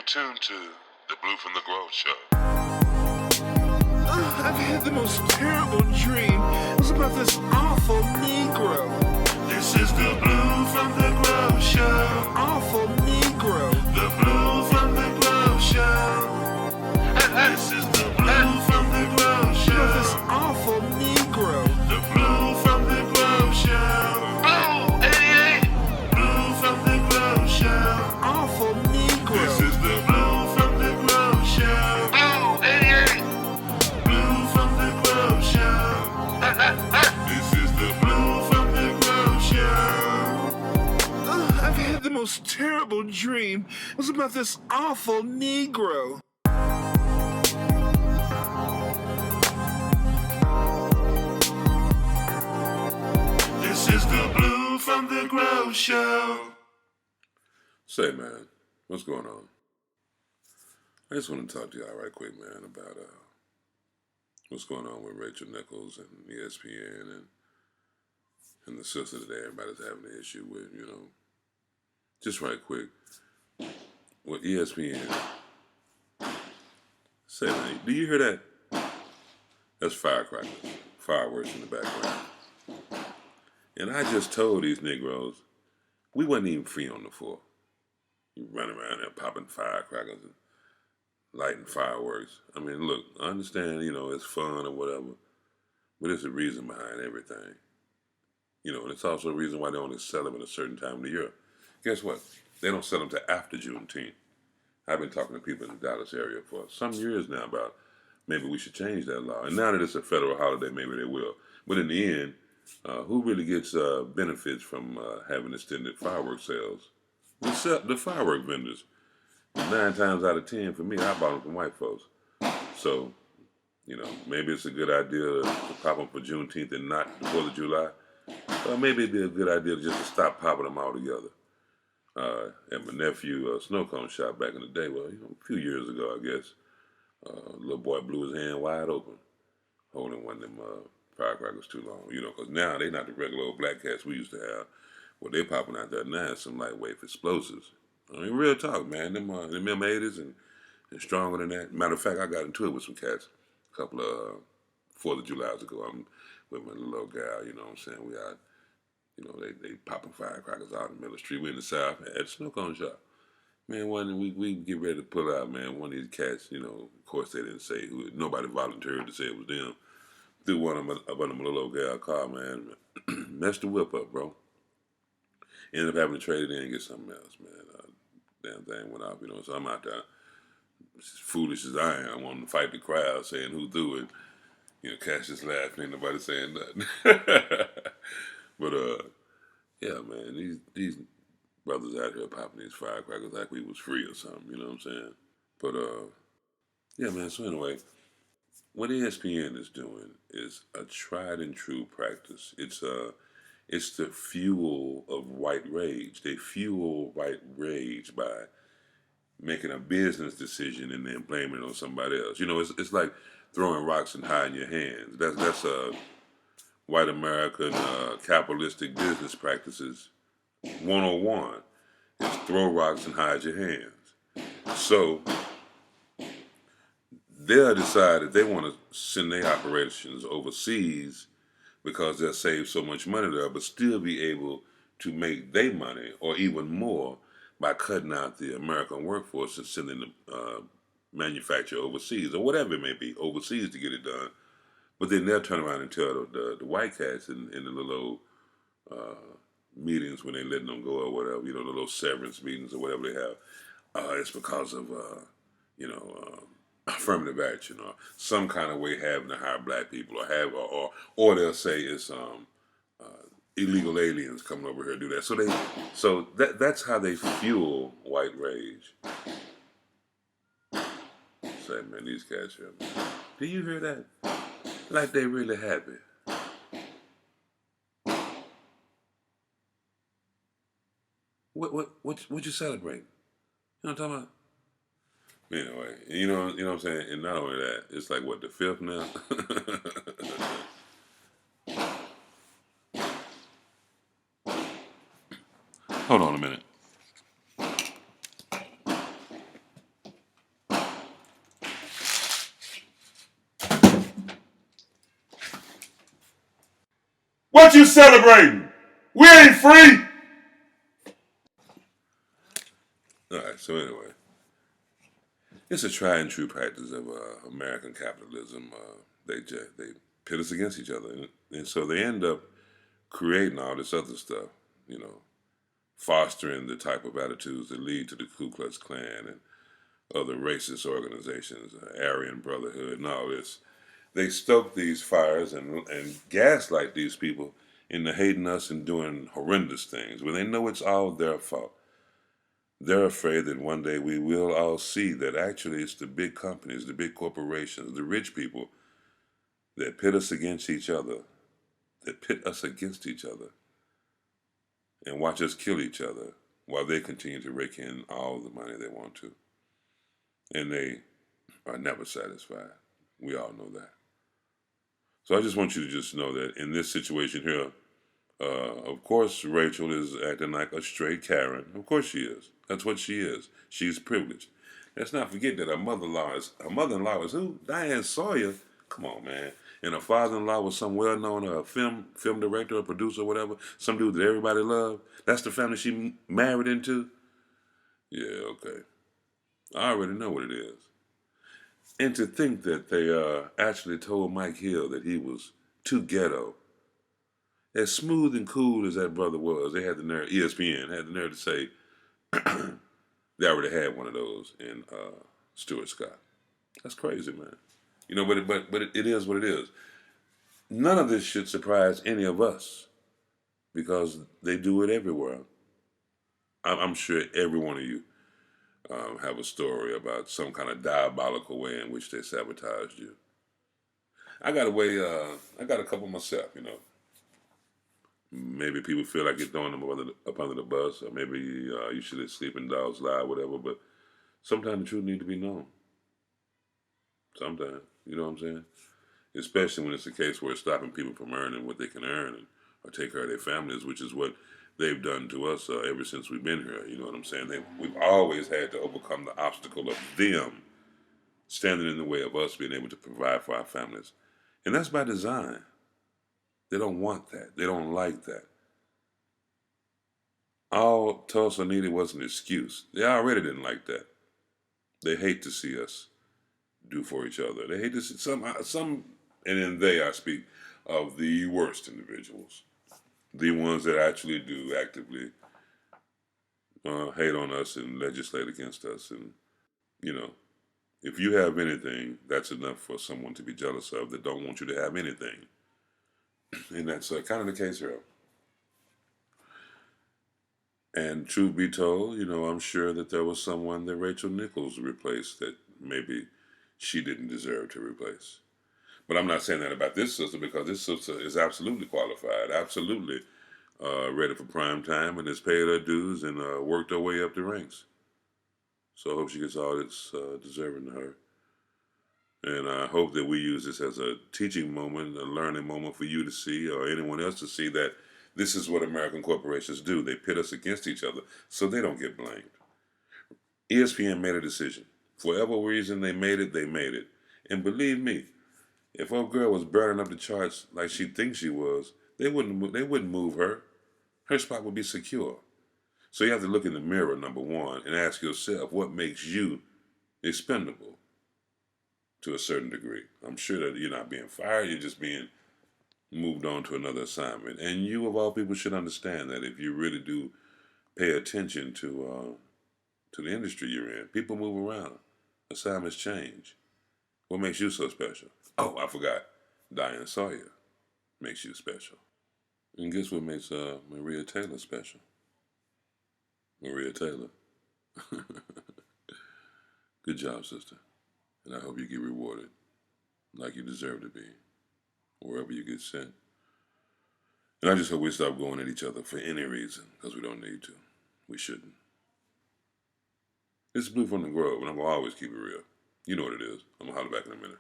You're tuned to the Blue from the Grove Show. I've had the most terrible dream. It was about this awful Negro. This is the Blue from the Grove Show. Awful Negro. The Blue from the Grove Show. This is the Blue from the Grove Show. You know, this awful Negro. The Blue from the Grove Show. Oh, 88! Blue from the Grove Show. Awful Negro. This is the Blue from the Grove Show. Oh, 88! Blue from the Grove Show. This is the Blue from the Grove Show. I've had the most terrible dream. It was about this awful Negro. This is the Blue from the Grove Show. Say, man, what's going on? I just want to talk to y'all right quick, man, about what's going on with Rachel Nichols and ESPN and the sister that everybody's having an issue with, you know. Just right quick, with ESPN, say, man, do you hear that? That's firecrackers, fireworks in the background. And I just told these Negroes, we wasn't even free on the floor. You running around there popping firecrackers and lighting fireworks. I mean, look, I understand, you know, it's fun or whatever, but there's a reason behind everything. You know, and it's also a reason why they only sell them at a certain time of the year. Guess what? They don't sell them till after Juneteenth. I've been talking to people in the Dallas area for some years now about maybe we should change that law. And now that it's a federal holiday, maybe they will. But in the end, who really gets benefits from having extended fireworks sales? The firework vendors. 9 times out of 10, for me, I bought them from white folks. So, you know, maybe it's a good idea to pop them for Juneteenth and not the 4th of July. Or maybe it'd be a good idea just to stop popping them altogether. At my nephew snow cone shop back in the day, well, you know, a few years ago, I guess, little boy blew his hand wide open, holding one of them firecrackers too long, you know, because now they're not the regular old black cats we used to have. What they popping out there now is some lightweight explosives. I mean, real talk, man. Them M80s and stronger than that. Matter of fact, I got into it with some cats a couple of 4th of Julys ago. I'm with my little gal, you know what I'm saying? We out, you know, they popping firecrackers out in the middle of the street. We in the South at the snow cone shop. Man, we get ready to pull out, man. One of these cats, you know, of course they didn't say who, nobody volunteered to say it was them. Threw one of them up under my little gal car, man. Messed the whip up, bro. Ended up having to trade it in and get something else, man. Damn thing went off, you know. So I'm out there, as foolish as I am, wanting to fight the crowd, saying who threw it. You know, Cash just laughing, ain't nobody saying nothing. But yeah, man, these brothers out here popping these firecrackers like we was free or something, you know what I'm saying? But yeah, man. So anyway, what ESPN is doing is a tried and true practice. It's the fuel of white rage. They fuel white rage by making a business decision and then blaming it on somebody else. You know, it's like throwing rocks and hiding your hands. That's white American capitalistic business practices 101. Is throw rocks and hide your hands. So they'll decide if they want to send their operations overseas because they'll save so much money there, but still be able to make their money or even more by cutting out the American workforce and sending the manufacture overseas or whatever it may be, overseas to get it done. But then they'll turn around and tell the white cats in the little meetings when they letting them go or whatever, you know, the little severance meetings or whatever they have. It's because of, you know, affirmative action or some kind of way having to hire black people or they'll say it's illegal aliens coming over here to do that. So that's how they fuel white rage. Say, man, these cats here, man. Do you hear that? Like they really happy. What you celebrating? You know what I'm talking about? Anyway, you know what I'm saying? And not only that, it's like, what, the 5th now? Hold on a minute. What you celebrating? We ain't free. All right, so anyway, it's a tried and true practice of American capitalism. They pit us against each other, and so they end up creating all this other stuff, you know, fostering the type of attitudes that lead to the Ku Klux Klan and other racist organizations, Aryan Brotherhood, and all this. They stoke these fires and gaslight these people into hating us and doing horrendous things when they know it's all their fault. They're afraid that one day we will all see that actually it's the big companies, the big corporations, the rich people that pit us against each other, and watch us kill each other while they continue to rake in all the money they want to. And they are never satisfied. We all know that. So I just want you to just know that in this situation here, of course, Rachel is acting like a straight Karen. Of course she is. That's what she is. She's privileged. Let's not forget that her mother-in-law is who? Diane Sawyer. Come on, man. And her father-in-law was some well-known film director or producer or whatever. Some dude that everybody loved. That's the family she married into. Yeah, okay. I already know what it is. And to think that they actually told Mike Hill that he was too ghetto. As smooth and cool as that brother was, they had the nerve, ESPN had the nerve to say they already had one of those in Stuart Scott. That's crazy, man. You know, but it is what it is. None of this should surprise any of us because they do it everywhere. I'm sure every one of you have a story about some kind of diabolical way in which they sabotaged you. I got a couple myself, you know. Maybe people feel like you're throwing them up under the bus, or maybe you should let sleeping dogs lie, whatever. But sometimes the truth needs to be known. Sometimes, you know what I'm saying? Especially when it's a case where it's stopping people from earning what they can earn or take care of their families, which is what they've done to us ever since we've been here. You know what I'm saying? We've always had to overcome the obstacle of them standing in the way of us being able to provide for our families. And that's by design. They don't want that. They don't like that. All Tulsa needed was an excuse. They already didn't like that. They hate to see us do for each other. They hate to see some, and in they I speak of the worst individuals, the ones that actually do actively hate on us and legislate against us. And you know, if you have anything, that's enough for someone to be jealous of that don't want you to have anything. And that's kind of the case here. And truth be told, you know, I'm sure that there was someone that Rachel Nichols replaced that maybe she didn't deserve to replace. But I'm not saying that about this sister because this sister is absolutely qualified, absolutely ready for prime time and has paid her dues and worked her way up the ranks. So I hope she gets all that's deserving to her. And I hope that we use this as a teaching moment, a learning moment for you to see or anyone else to see that this is what American corporations do. They pit us against each other so they don't get blamed. ESPN made a decision. For whatever reason they made it. And believe me, if old girl was burning up the charts like she thinks she was, they wouldn't move her. Her spot would be secure. So you have to look in the mirror, number one, and ask yourself what makes you expendable to a certain degree. I'm sure that you're not being fired, you're just being moved on to another assignment. And you, of all people, should understand that if you really do pay attention to the industry you're in. People move around. Assignments change. What makes you so special? Oh, I forgot. Diane Sawyer makes you special. And guess what makes Maria Taylor special? Maria Taylor. Good job, sister. And I hope you get rewarded like you deserve to be, wherever you get sent. And I just hope we stop going at each other for any reason, because we don't need to. We shouldn't. This is Blue from the Grove, and I'm going to always keep it real. You know what it is. I'm going to holler back in a minute.